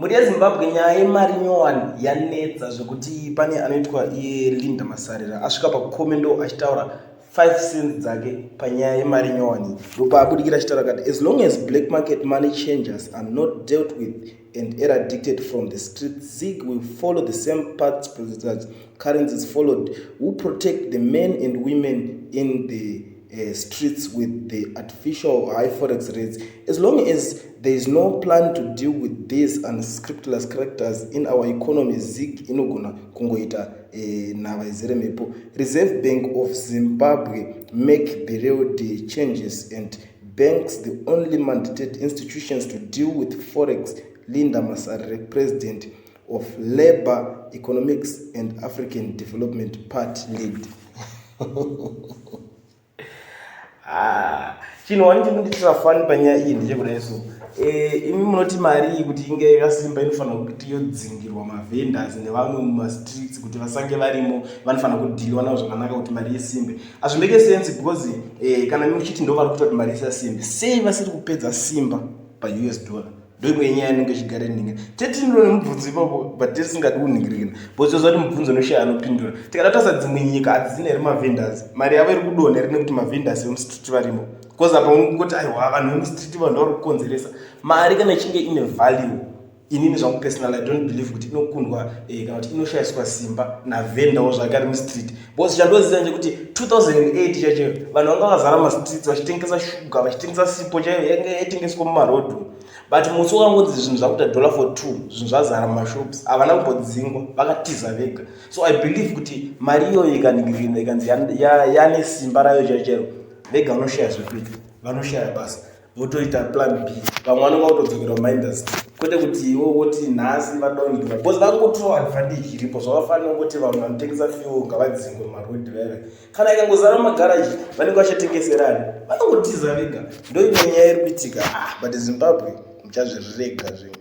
muri yezimbabwe nyaya yemari nyowani yanetsa zvekuti pane anoitwa iye Linda Masarira asvika pakukome ndo achitaura 5 cents dzake panyaya yemari nyowani ndopabudikira achitaura kati as long as black market money changers are not dealt with and eradicated from the street, ZIG will follow the same paths that currencies followed, who protect the men and women in the streets with the artificial high forex rates. As long as there is no plan to deal with these unscrupulous characters in our economy, ZIG inogona kungoita navaizere mepo. Reserve Bank of Zimbabwe make periodic changes and banks the only mandated institutions to deal with forex. Linda Masarira, president of Labour Economics and African Development Party lead. Chinhu chinonditira fani panyaya iyi ndechekuda isu imi munoti mari kuti inge yakasimba inofanira kuti yodzingirwa mavendors nevamwe mumastreets kuti vasange varimo vanofanira kudhiliwa navo zvakanaka kuti mari yesimbe. Hazvimeke sense because kana muchiti ndo vari kuita kuti mari isasimbe, sei vasiri kupedza simba paUS dollar? Ndoimwe nyaya inenge ichigara iningira tetindiro nemubvunzo ipapo but tisingadi kuningirikana because zoti mubvunzo unoshaya anopindura. Tikada tasa dzimwe nyika hadzina here mavendors, mari yavo iri kudonha iri nekuti mavendors vemustreet varimo because apa ungoti aiwa vanhu vemustreet vanhu vari kukonzeresa mari. Kana ichinge ine value, inini zvangu personal I don't believe kuti inokundwa kana kuti inoshayiswa simba navhendawo zvakare mustreet because chandoziva nje kuti 2008 chacho vanhu vanga vakazara mastreets vachitengesa shuga vachitengesa sipo chaiyo yanga yaitengeswa mumarodhu. But musi wakangonzi zvinhu zvakuita $4 zvinhu zvazara mumashops havana kumbodzingwa vakatiza vega. So I believe kuti mari iyoyo ikaningirina ikanzi yane simba rayo chaichero vega vanoshaya zvekuita, vanoshaya basa votoita plan B. Vamwe vanonga kutodzokera minders kwete kuti iwo woti nhasi vadongira because vangotora advantage iripo zvavafanira kuti vanhu vanotengesa fuel ngavadzingwe mumarodhi veve. Kana ikangozara mumagaraji vanenge vachatengeserani vanongotiza vega. Ndo imwe nyaya iri kuitika but Zimbabwe muchazvirega zvinhu.